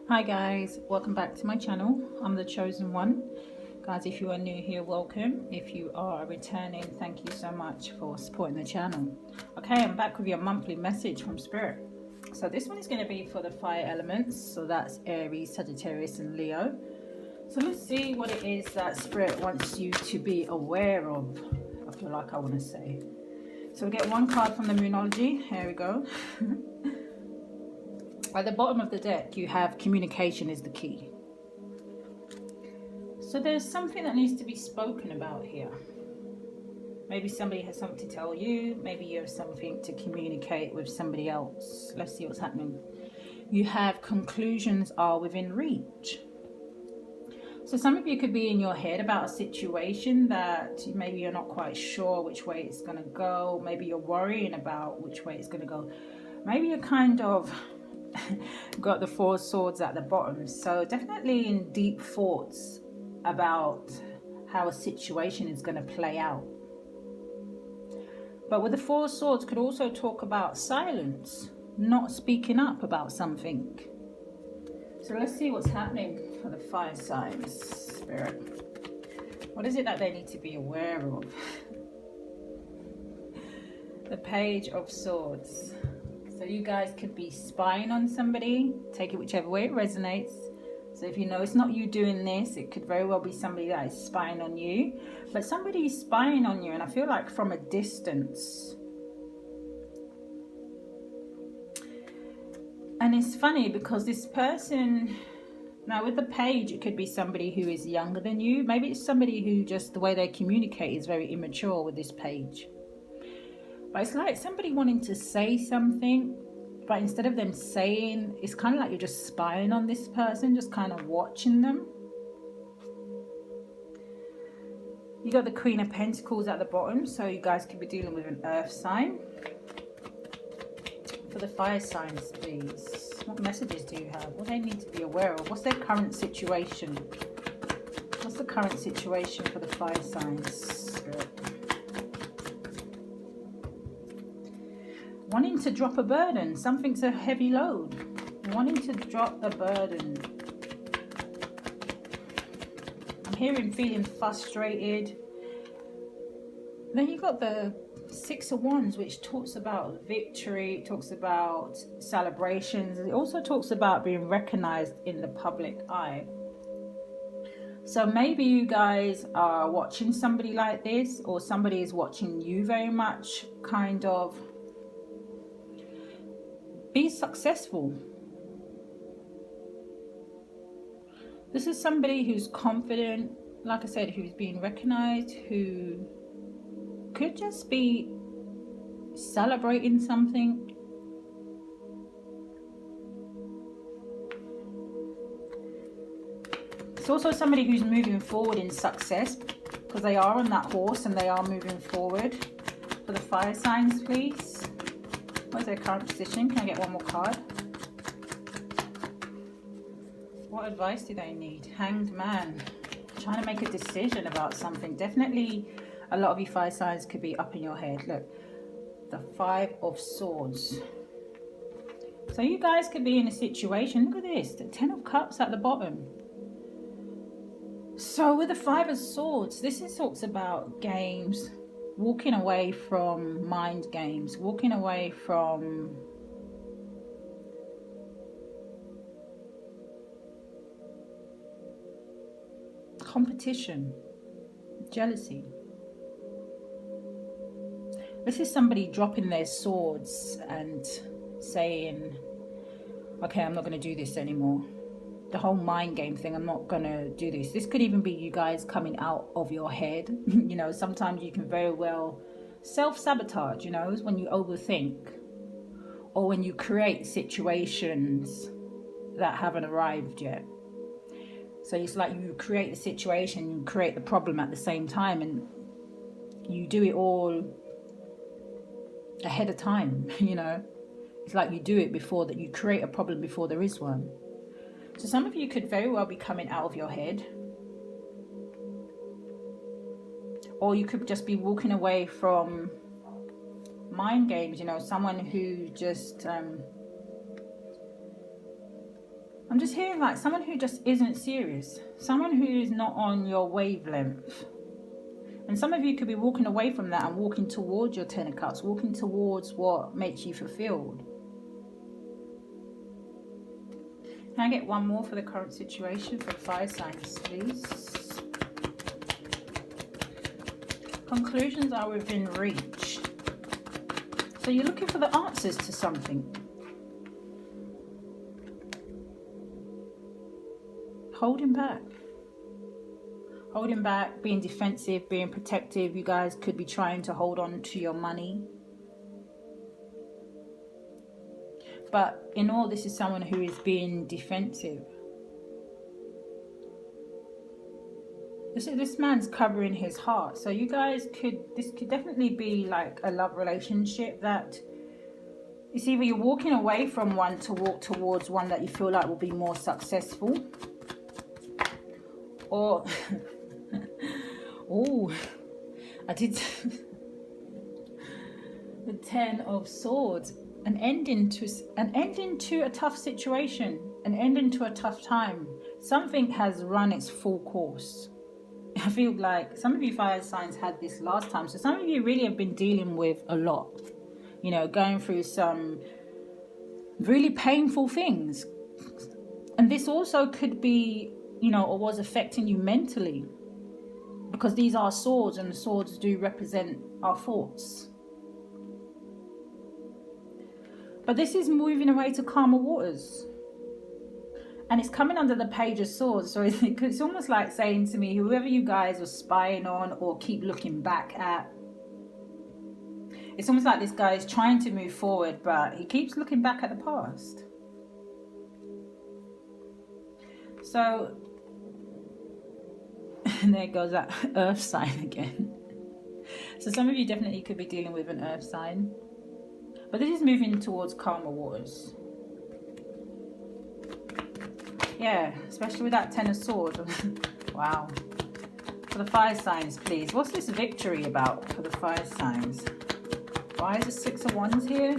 Hi guys, welcome back to my channel. I'm the chosen one. Guys, if you are new here, welcome. If you are returning, thank you so much for supporting the channel. Okay, I'm back with your monthly message from Spirit. So this one is going to be for the fire elements. So that's Aries, Sagittarius and Leo. So let's see what it is that Spirit wants you to be aware of. I feel like I want to say. So we get one card from the Moonology. Here we go. At the bottom of the deck, you have communication is the key. So there's something that needs to be spoken about here. Maybe somebody has something to tell you. Maybe you have something to communicate with somebody else. Let's see what's happening. You have conclusions are within reach. So some of you could be in your head about a situation that maybe you're not quite sure which way it's going to go. Maybe you're worrying about which way it's going to go. Maybe you're kind of got the Four of Swords at the bottom, so definitely in deep thoughts about how a situation is going to play out. But with the Four of Swords could also talk about silence, not speaking up about something. So let's see what's happening for the fire signs, Spirit. What is it that they need to be aware of? The Page of Swords. So you guys could be spying on somebody. Take it whichever way it resonates. So if you know it's not you doing this, it could very well be somebody that is spying on you. But somebody is spying on you, and I feel like from a distance. And it's funny because this person, now with the page, it could be somebody who is younger than you. Maybe it's somebody who just the way they communicate is very immature with this page. But it's like somebody wanting to say something, but instead of them saying, it's kind of like you're just spying on this person, just kind of watching them. You got the Queen of Pentacles at the bottom, so you guys could be dealing with an earth sign. For the fire signs, please. What messages do you have? What do they need to be aware of? What's their current situation? What's the current situation for the fire signs? Wanting to drop a burden. Something's a heavy load. Wanting to drop a burden. I'm hearing feeling frustrated. Then you've got the Six of Wands, which talks about victory. It talks about celebrations. It also talks about being recognized in the public eye. So maybe you guys are watching somebody like this, or somebody is watching you very much, kind of. Be successful. This is somebody who's confident, like I said, who's being recognized, who could just be celebrating something. It's also somebody who's moving forward in success because they are on that horse and they are moving forward. For the fire signs, please. What is their current position? Can I get one more card? What advice do they need? Hanged Man. Trying to make a decision about something. Definitely a lot of you fire signs could be up in your head. Look, the Five of Swords. So you guys could be in a situation. Look at this. The Ten of Cups at the bottom. So with the Five of Swords, this talks about games. Walking away from mind games, walking away from competition, jealousy. This is somebody dropping their swords and saying, okay, I'm not going to do this anymore. The whole mind game thing, I'm not gonna do this. This could even be you guys coming out of your head. You know, sometimes you can very well self-sabotage, you know, when you overthink or when you create situations that haven't arrived yet. So it's like you create the situation, you create the problem at the same time, and you do it all ahead of time. You know, it's like you do it before that, you create a problem before there is one. So some of you could very well be coming out of your head. Or you could just be walking away from mind games, you know, someone who just I'm just hearing like someone who just isn't serious. Someone who is not on your wavelength. And some of you could be walking away from that and walking towards your Ten of Cups, walking towards what makes you fulfilled. Can I get one more for the current situation for the fire signs, please? Conclusions are within reach. So you're looking for the answers to something. Holding back. Holding back, being defensive, being protective. You guys could be trying to hold on to your money. But in all, this is someone who is being defensive. This man's covering his heart. So you guys this could definitely be like a love relationship that it's either you're walking away from one to walk towards one that you feel like will be more successful. Or, oh, I did the 10 of Swords. An ending to a tough situation, an ending to a tough time. Something has run its full course. I feel like some of you fire signs had this last time. So some of you really have been dealing with a lot. You know, going through some really painful things. And this also could be, you know, or was affecting you mentally. Because these are swords, and the swords do represent our thoughts. But this is moving away to calmer waters. And it's coming under the Page of Swords. So it's almost like saying to me, whoever you guys are spying on or keep looking back at, it's almost like this guy is trying to move forward, but he keeps looking back at the past. So, and there goes that earth sign again. So some of you definitely could be dealing with an earth sign. But this is moving towards calmer waters. Yeah, especially with that 10 of Swords. Wow. For the fire signs, please. What's this victory about for the fire signs? Why is the 6 of Wands here?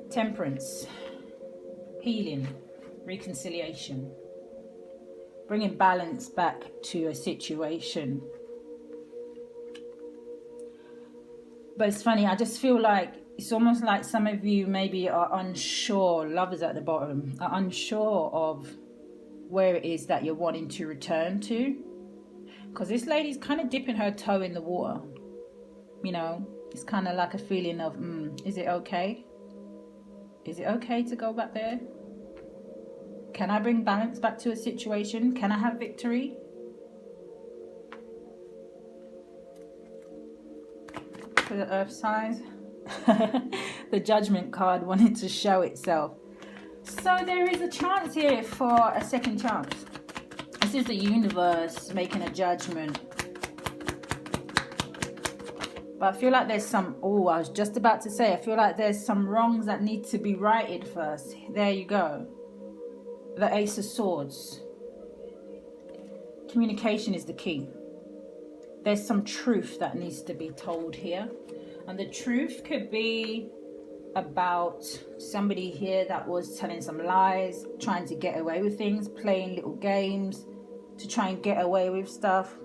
Temperance. Healing. Reconciliation. Bringing balance back to a situation. But it's funny, I just feel like it's almost like some of you maybe are unsure, lovers at the bottom, are unsure of where it is that you're wanting to return to. Because this lady's kind of dipping her toe in the water. You know, it's kind of like a feeling of, is it okay? Is it okay to go back there? Can I bring balance back to a situation? Can I have victory? For the earth signs, the Judgment card wanted to show itself. So there is a chance here for a second chance. This is the universe making a judgment. But I feel like there's some, I was just about to say, I feel like there's some wrongs that need to be righted first. There you go. The Ace of Swords. Communication is the key. There's some truth that needs to be told here. And the truth could be about somebody here that was telling some lies, trying to get away with things, playing little games to try and get away with stuff.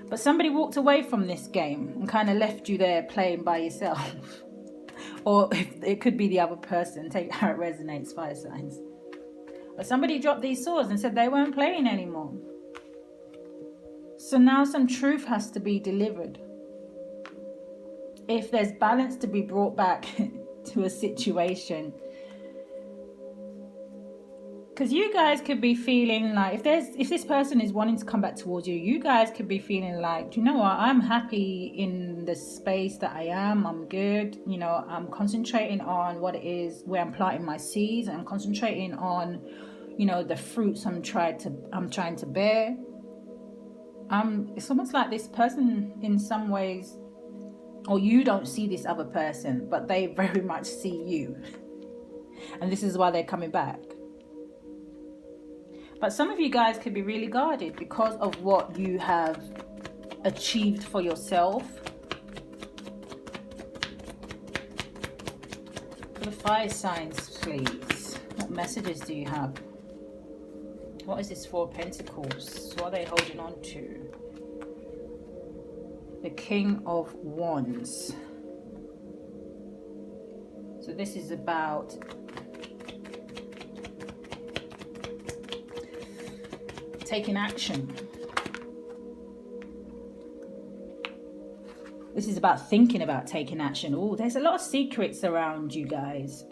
But somebody walked away from this game and kind of left you there playing by yourself. Or it could be the other person. Take how it resonates, fire signs. But somebody dropped these swords and said they weren't playing anymore. So now some truth has to be delivered. If there's balance to be brought back to a situation. Because you guys could be feeling like, if this person is wanting to come back towards you, you guys could be feeling like, do you know what, I'm happy in the space that I am, I'm good, you know, I'm concentrating on what it is, where I'm planting my seeds, I'm concentrating on, you know, the fruits I'm trying to bear. It's almost like this person in some ways, or you don't see this other person, but they very much see you. And this is why they're coming back. But some of you guys could be really guarded because of what you have achieved for yourself. For the fire signs, please? What messages do you have? What is this Four of Pentacles? What are they holding on to? The King of Wands. So this is about taking action. This is about thinking about taking action. Oh, there's a lot of secrets around you guys.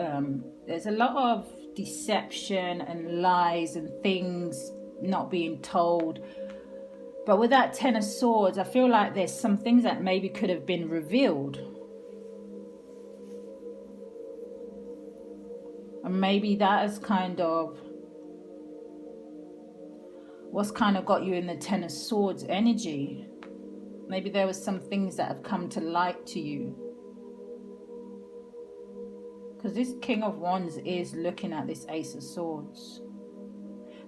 There's a lot of deception and lies and things not being told. But with that Ten of Swords, I feel like there's some things that maybe could have been revealed. And maybe that is kind of what's kind of got you in the Ten of Swords energy. Maybe there was some things that have come to light to you. Because this King of Wands is looking at this Ace of Swords.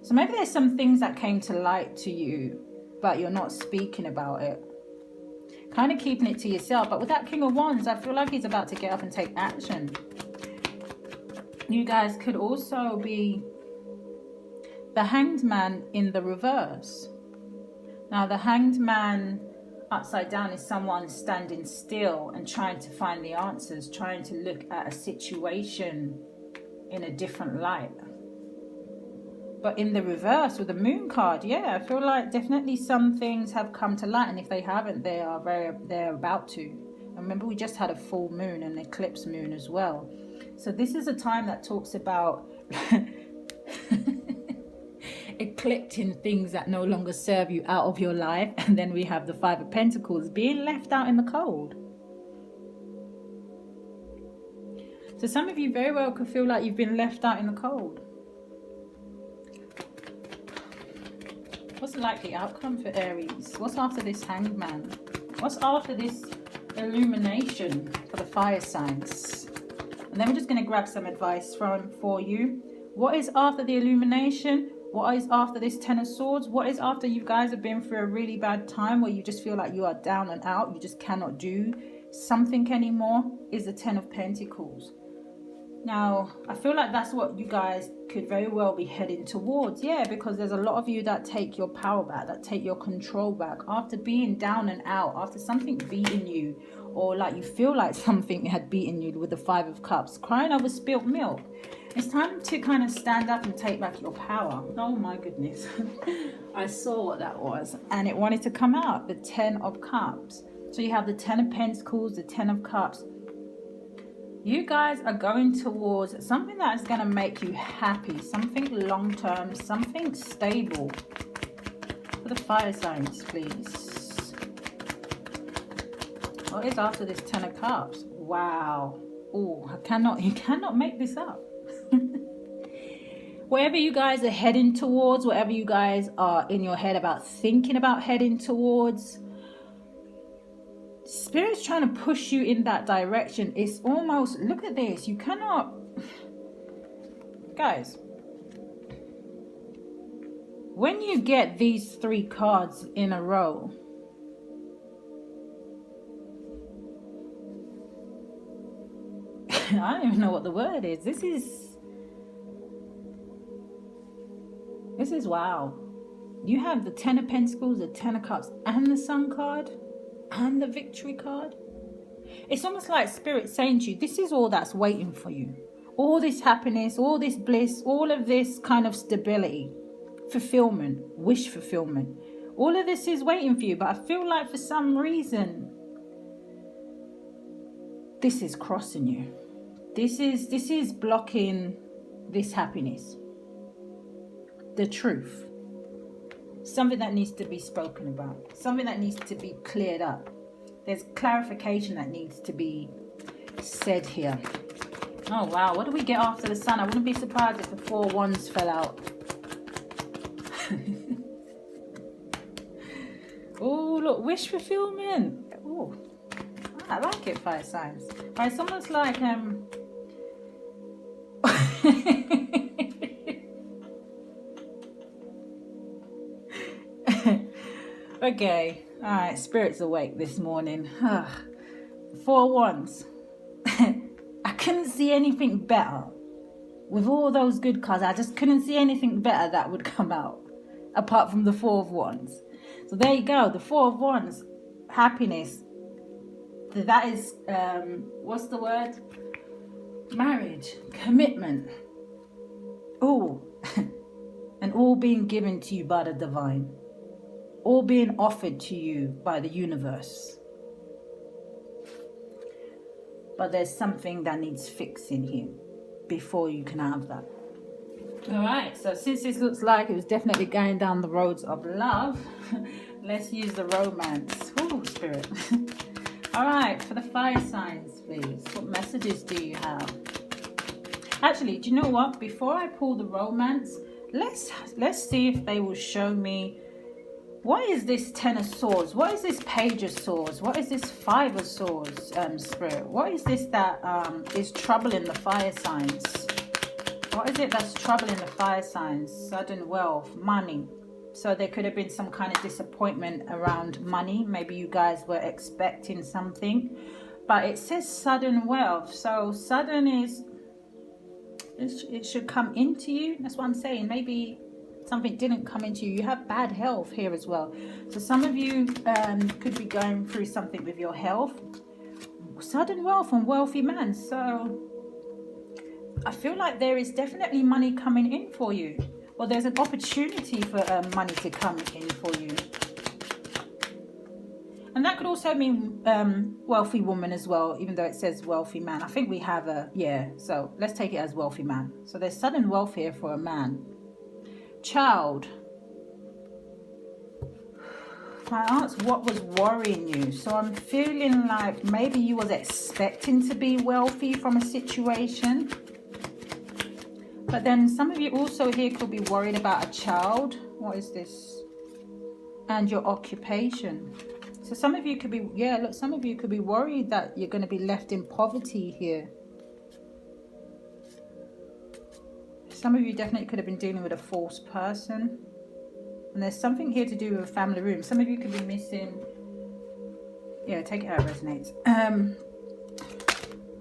So maybe there's some things that came to light to you, but you're not speaking about it. Kind of keeping it to yourself. But with that King of Wands, I feel like he's about to get up and take action. You guys could also be the Hanged Man in the reverse. Now the Hanged Man upside down is someone standing still and trying to find the answers, trying to look at a situation in a different light. But in the reverse with the Moon card, yeah, I feel like definitely some things have come to light, and if they haven't, they're about to. And remember, we just had a full moon and eclipse moon as well. So this is a time that talks about eclipsing things that no longer serve you out of your life. And then we have the Five of Pentacles, being left out in the cold. So some of you very well could feel like you've been left out in the cold. What's the likely outcome for Aries? What's after this Hanged Man? What's after this illumination for the fire signs? And then we're just going to grab some advice for you. What is after the illumination? What is after this Ten of Swords? What is after you guys have been through a really bad time where you just feel like you are down and out, you just cannot do something anymore? Is the Ten of Pentacles. Now, I feel like that's what you guys could very well be heading towards. Yeah, because there's a lot of you that take your power back, that take your control back after being down and out, after something beating you, or like you feel like something had beaten you with the Five of Cups, crying over spilt milk. It's time to kind of stand up and take back your power. Oh my goodness. I saw what that was and it wanted to come out. The Ten of Cups. So you have the Ten of Pentacles, the Ten of Cups. You guys are going towards something that is going to make you happy. Something long-term, something stable. For the fire signs, please. What is after this Ten of Cups? Wow. Oh, you cannot make this up. Wherever you guys are heading towards, whatever you guys are in your head about thinking about heading towards, Spirit's trying to push you in that direction. It's almost, look at this, you cannot, guys, when you get these three cards in a row, I don't even know what the word is. This is wow. You have the Ten of Pentacles, the Ten of Cups, and the Sun card, and the Victory card. It's almost like Spirit saying to you, this is all that's waiting for you. All this happiness, all this bliss, all of this kind of stability, fulfillment, wish fulfillment. All of this is waiting for you, but I feel like for some reason, this is crossing you. This is blocking this happiness. The truth. Something that needs to be spoken about. Something that needs to be cleared up. There's clarification that needs to be said here. Oh wow, what do we get after the Sun? I wouldn't be surprised if the Four Wands fell out. Oh look, wish fulfillment. Oh, I like it, fire signs. But it's almost like okay, all right, Spirit's awake this morning. Four Wands. I couldn't see anything better with all those good cards, I just couldn't see anything better that would come out apart from the Four of Wands. So there you go, the Four of Wands, happiness. That is, what's the word? Marriage, commitment. Oh, and all being given to you by the divine. All being offered to you by the universe. But there's something that needs fixing here before you can have that. Alright, so since this looks like it was definitely going down the roads of love, let's use the romance. Oh, Spirit. Alright, for the fire signs, please. What messages do you have? Actually, do you know what? Before I pull the romance, let's see if they will show me, what is this Ten of Swords? What is this Page of Swords? What is this Five of Swords, Spirit? What is this that is troubling the fire signs? What is it that's troubling the fire signs? Sudden wealth, money. So there could have been some kind of disappointment around money. Maybe you guys were expecting something. But it says sudden wealth. So sudden is, it should come into you. That's what I'm saying. Maybe something didn't come into you. You have bad health here as well. So some of you could be going through something with your health. Sudden wealth and wealthy man. So I feel like there is definitely money coming in for you. Or there's an opportunity for money to come in for you. And that could also mean wealthy woman as well, even though it says wealthy man. I think we have a, yeah, so let's take it as wealthy man. So there's sudden wealth here for a man. Child. I asked what was worrying you. So I'm feeling like maybe you was expecting to be wealthy from a situation. But then some of you also here could be worried about a child. What is this? And your occupation. So some of you could be, yeah, look, some of you could be worried that you're going to be left in poverty here. Some of you definitely could have been dealing with a false person. And there's something here to do with a family room. Some of you could be missing, yeah, take it how it resonates.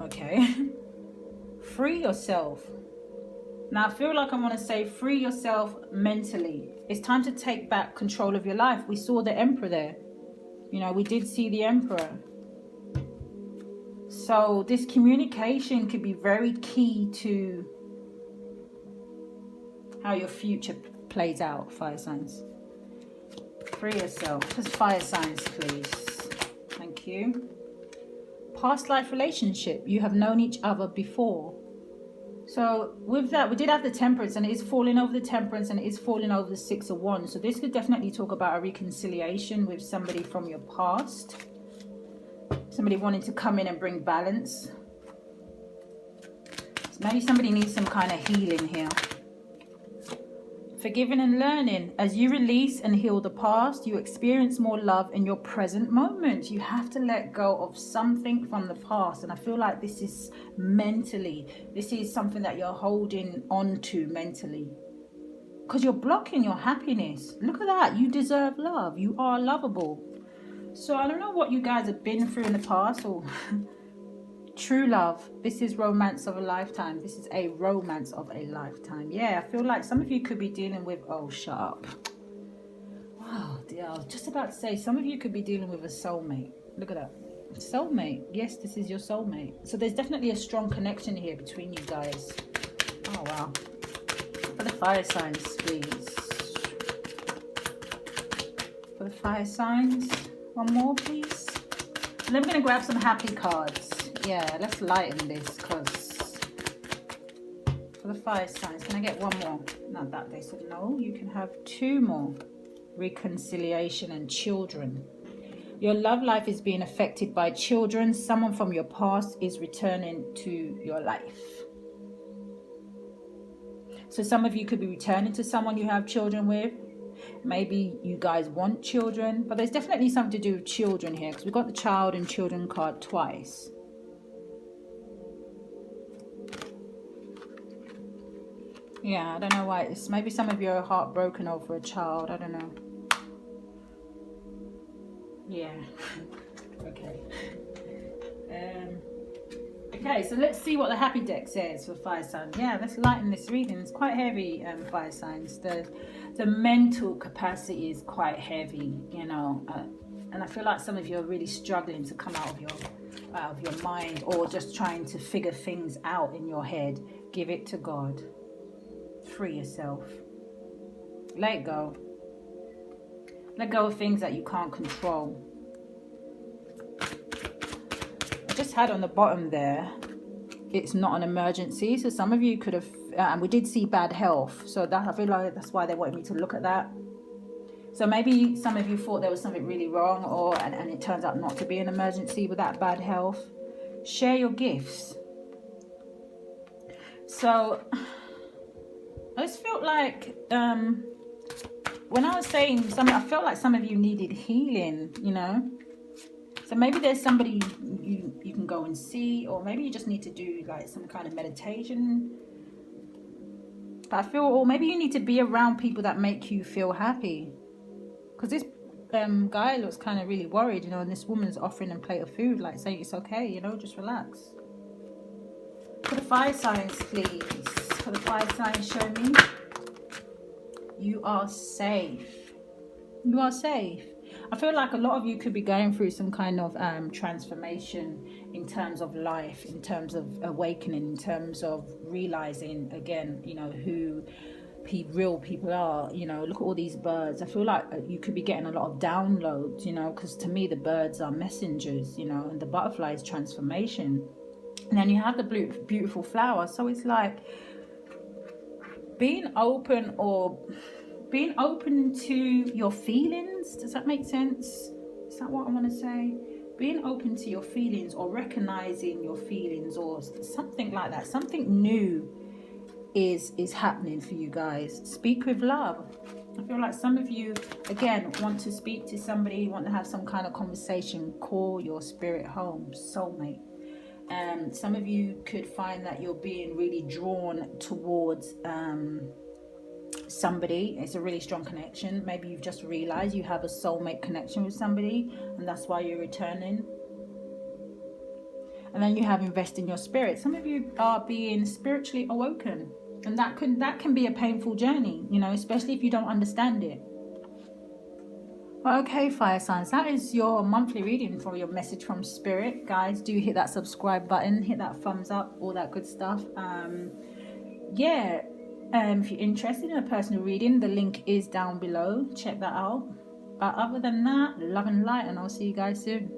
Okay. Free yourself. Now, I feel like I want to say free yourself mentally. It's time to take back control of your life. We saw the Emperor there. You know, we did see the Emperor. So this communication could be very key to how your future plays out, fire signs. Free yourself. Just fire signs, please. Thank you. Past life relationship. You have known each other before. So with that, we did have the Temperance, and it is falling over the Temperance, and it is falling over the Six of Wands. So this could definitely talk about a reconciliation with somebody from your past. Somebody wanting to come in and bring balance. So maybe somebody needs some kind of healing here. Forgiving and learning. As you release and heal the past, you experience more love in your present moment. You have to let go of something from the past. And I feel like this is mentally. This is something that you're holding on to mentally. Because you're blocking your happiness. Look at that. You deserve love. You are lovable. So I don't know what you guys have been through in the past, or true love. This is romance of a lifetime. This is a romance of a lifetime. Yeah, I feel like some of you could be dealing with, oh, shut up. Wow, dear, I was just about to say, some of you could be dealing with a soulmate. Look at that. Soulmate. Yes, this is your soulmate. So there's definitely a strong connection here between you guys. Oh, wow. For the fire signs, please. For the fire signs. One more, please. And then we're going to grab some happy cards. Yeah, let's lighten this, because for the fire signs, can I get one more? Not that they said no. You can have two more. Reconciliation and children. Your love life is being affected by children. Someone from your past is returning to your life. So some of you could be returning to someone you have children with. Maybe you guys want children, but there's definitely something to do with children here, because we've got the child and children card twice. Yeah, I don't know why. It's maybe some of you are heartbroken over a child. I don't know. Yeah. Okay. Okay, so let's see what the happy deck says for fire sign. Yeah, let's lighten this reading. It's quite heavy, fire signs. The mental capacity is quite heavy, you know, and I feel like some of you are really struggling to come out of your mind, or just trying to figure things out in your head. Give it to God. Free yourself. Let go. Let go of things that you can't control. I just had on the bottom there, it's not an emergency. So some of you could have, and we did see bad health. So that, I feel like that's why they wanted me to look at that. So maybe some of you thought there was something really wrong, and it turns out not to be an emergency with that bad health. Share your gifts. So I just felt like when I was saying something, I felt like some of you needed healing, you know. So maybe there's somebody you can go and see, or maybe you just need to do like some kind of meditation. But I feel, or maybe you need to be around people that make you feel happy. Because this guy looks kind of really worried, you know, and this woman's offering him a plate of food, like saying it's okay, you know, just relax. For the fire signs, please. For the fire signs, show me. You are safe. You are safe. I feel like a lot of you could be going through some kind of transformation in terms of life, in terms of awakening, in terms of realizing again, you know, who real people are. You know, look at all these birds. I feel like you could be getting a lot of downloads, you know, because to me the birds are messengers, you know, and the butterfly is transformation. And then you have the beautiful flower. So it's like being open to your feelings. Does that make sense? Is that what I want to say? Being open to your feelings, or recognizing your feelings, or something like that. Something new is happening for you guys. Speak with love. I feel like some of you, again, want to speak to somebody, want to have some kind of conversation. Call your spirit home, soulmate. Some of you could find that you're being really drawn towards somebody. It's a really strong connection. Maybe you've just realized you have a soulmate connection with somebody, and that's why you're returning. And then you have invest in your spirit. Some of you are being spiritually awoken, and that can be a painful journey, you know, especially if you don't understand it. Well, okay, fire signs, that is your monthly reading for your message from spirit. Guys, do hit that subscribe button, hit that thumbs up, all that good stuff. If you're interested in a personal reading, the link is down below. Check that out. But other than that, love and light, and I'll see you guys soon.